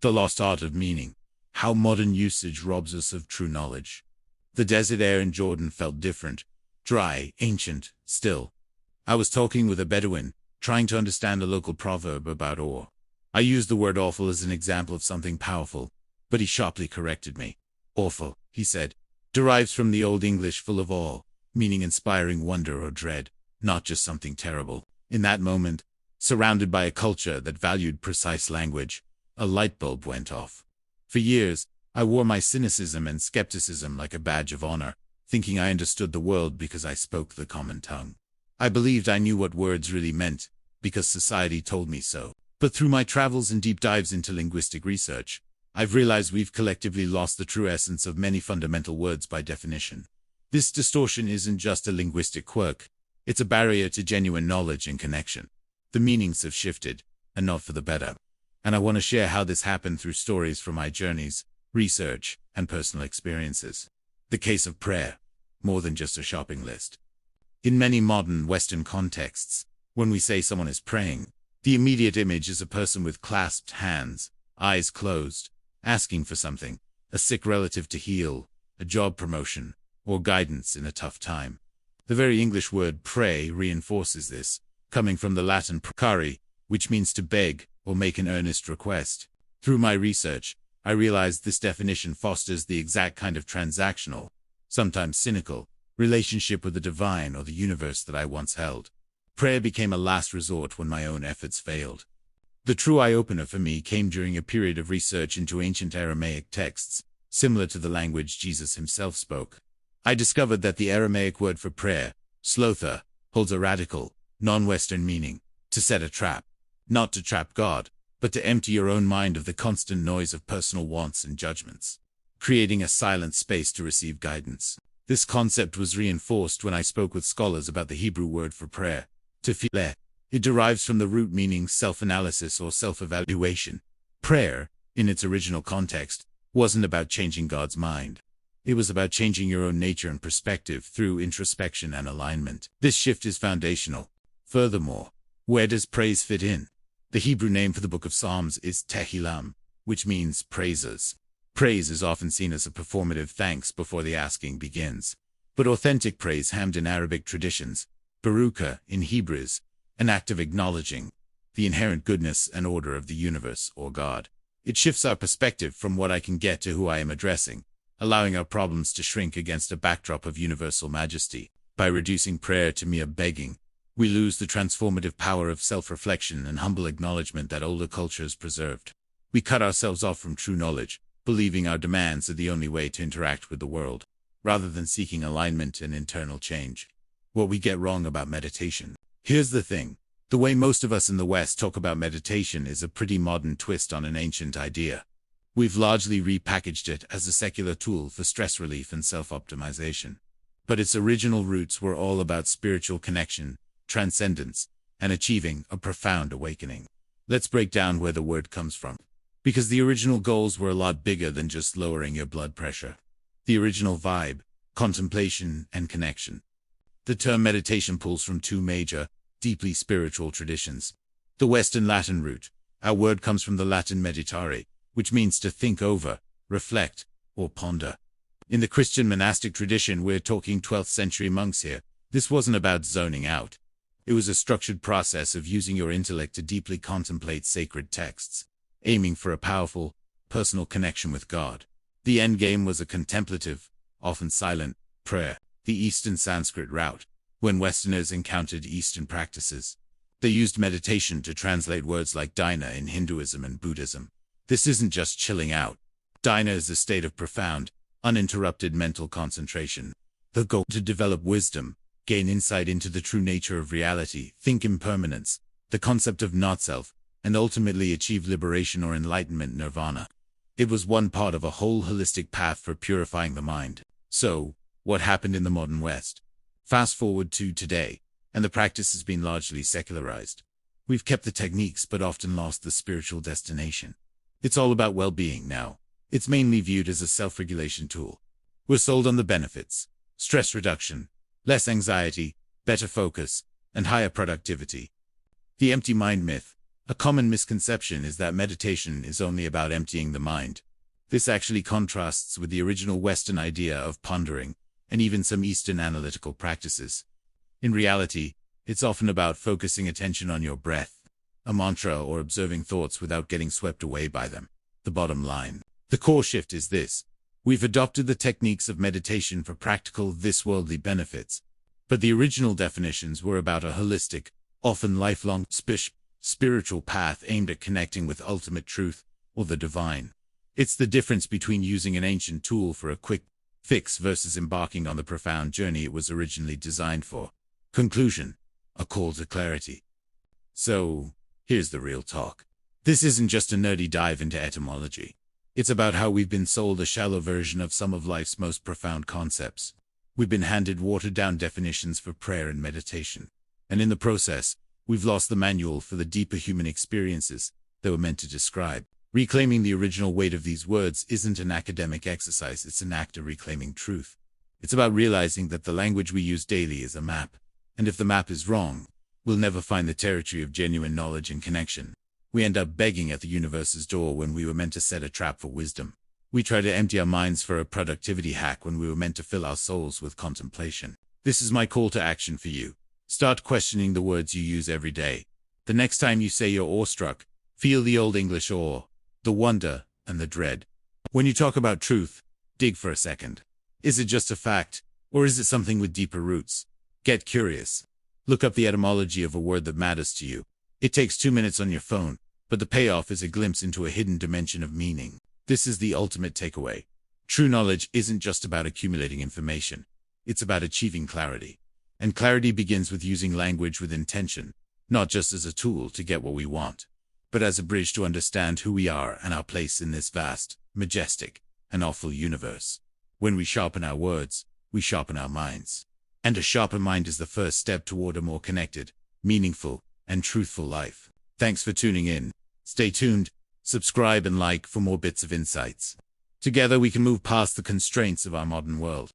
The lost art of meaning. How modern usage robs us of true knowledge. The desert air in Jordan felt different, dry, ancient, still. I was talking with a Bedouin, trying to understand a local proverb about awe. I used the word awful as an example of something powerful, but he sharply corrected me. Awful, he said, derives from the Old English full of awe, meaning inspiring wonder or dread, not just something terrible. In that moment, surrounded by a culture that valued precise language, a light bulb went off. For years, I wore my cynicism and skepticism like a badge of honor, thinking I understood the world because I spoke the common tongue. I believed I knew what words really meant, because society told me so. But through my travels and deep dives into linguistic research, I've realized we've collectively lost the true essence of many fundamental words by definition. This distortion isn't just a linguistic quirk, it's a barrier to genuine knowledge and connection. The meanings have shifted, and not for the better. And I want to share how this happened through stories from my journeys, research, and personal experiences. The case of prayer, more than just a shopping list. In many modern Western contexts, when we say someone is praying, the immediate image is a person with clasped hands, eyes closed, asking for something, a sick relative to heal, a job promotion, or guidance in a tough time. The very English word pray reinforces this, coming from the Latin precari, which means to beg or make an earnest request. Through my research, I realized this definition fosters the exact kind of transactional, sometimes cynical, relationship with the divine or the universe that I once held. Prayer became a last resort when my own efforts failed. The true eye-opener for me came during a period of research into ancient Aramaic texts, similar to the language Jesus himself spoke. I discovered that the Aramaic word for prayer, slotha, holds a radical, non-Western meaning, to set a trap. Not to trap God, but to empty your own mind of the constant noise of personal wants and judgments, creating a silent space to receive guidance. This concept was reinforced when I spoke with scholars about the Hebrew word for prayer, tefillah. It derives from the root meaning self-analysis or self-evaluation. Prayer, in its original context, wasn't about changing God's mind. It was about changing your own nature and perspective through introspection and alignment. This shift is foundational. Furthermore, where does praise fit in? The Hebrew name for the book of Psalms is Tehillim, which means praises. Praise is often seen as a performative thanks before the asking begins. But authentic praise, hammed in Arabic traditions, Baruka in Hebrews, an act of acknowledging the inherent goodness and order of the universe or God. It shifts our perspective from what I can get to who I am addressing, allowing our problems to shrink against a backdrop of universal majesty. By reducing prayer to mere begging, we lose the transformative power of self-reflection and humble acknowledgement that older cultures preserved. We cut ourselves off from true knowledge, believing our demands are the only way to interact with the world, rather than seeking alignment and internal change. What we get wrong about meditation. Here's the thing. The way most of us in the West talk about meditation is a pretty modern twist on an ancient idea. We've largely repackaged it as a secular tool for stress relief and self-optimization. But its original roots were all about spiritual connection, transcendence, and achieving a profound awakening. Let's break down where the word comes from. Because the original goals were a lot bigger than just lowering your blood pressure. The original vibe, contemplation, and connection. The term meditation pulls from two major, deeply spiritual traditions. The Western Latin root. Our word comes from the Latin meditare, which means to think over, reflect, or ponder. In the Christian monastic tradition, we're talking 12th century monks here, this wasn't about zoning out. It was a structured process of using your intellect to deeply contemplate sacred texts, aiming for a powerful, personal connection with God. The end game was a contemplative, often silent, prayer. The Eastern Sanskrit route. When Westerners encountered Eastern practices, they used meditation to translate words like dhyana in Hinduism and Buddhism. This isn't just chilling out. Dhyana is a state of profound, uninterrupted mental concentration. The goal to develop wisdom, gain insight into the true nature of reality, think impermanence, the concept of not-self, and ultimately achieve liberation or enlightenment nirvana. It was one part of a whole holistic path for purifying the mind. So, what happened in the modern West? Fast forward to today, and the practice has been largely secularized. We've kept the techniques but often lost the spiritual destination. It's all about well-being now. It's mainly viewed as a self-regulation tool. We're sold on the benefits: stress reduction, less anxiety, better focus, and higher productivity. The empty mind myth. A common misconception is that meditation is only about emptying the mind. This actually contrasts with the original Western idea of pondering, and even some Eastern analytical practices. In reality, it's often about focusing attention on your breath, a mantra, or observing thoughts without getting swept away by them. The bottom line. The core shift is this. We've adopted the techniques of meditation for practical, this-worldly benefits, but the original definitions were about a holistic, often lifelong, spiritual path aimed at connecting with ultimate truth, or the divine. It's the difference between using an ancient tool for a quick fix versus embarking on the profound journey it was originally designed for. Conclusion. A call to clarity. So, here's the real talk. This isn't just a nerdy dive into etymology. It's about how we've been sold a shallow version of some of life's most profound concepts. We've been handed watered-down definitions for prayer and meditation. And in the process, we've lost the manual for the deeper human experiences they were meant to describe. Reclaiming the original weight of these words isn't an academic exercise, it's an act of reclaiming truth. It's about realizing that the language we use daily is a map, and if the map is wrong, we'll never find the territory of genuine knowledge and connection. We end up begging at the universe's door when we were meant to set a trap for wisdom. We try to empty our minds for a productivity hack when we were meant to fill our souls with contemplation. This is my call to action for you. Start questioning the words you use every day. The next time you say you're awestruck, feel the old English awe, the wonder, and the dread. When you talk about truth, dig for a second. Is it just a fact, or is it something with deeper roots? Get curious. Look up the etymology of a word that matters to you. It takes 2 minutes on your phone, but the payoff is a glimpse into a hidden dimension of meaning. This is the ultimate takeaway. True knowledge isn't just about accumulating information. It's about achieving clarity. And clarity begins with using language with intention, not just as a tool to get what we want, but as a bridge to understand who we are and our place in this vast, majestic, and awful universe. When we sharpen our words, we sharpen our minds. And a sharper mind is the first step toward a more connected, meaningful, and truthful life. Thanks for tuning in. Stay tuned, subscribe and like for more bits of insights. Together we can move past the constraints of our modern world.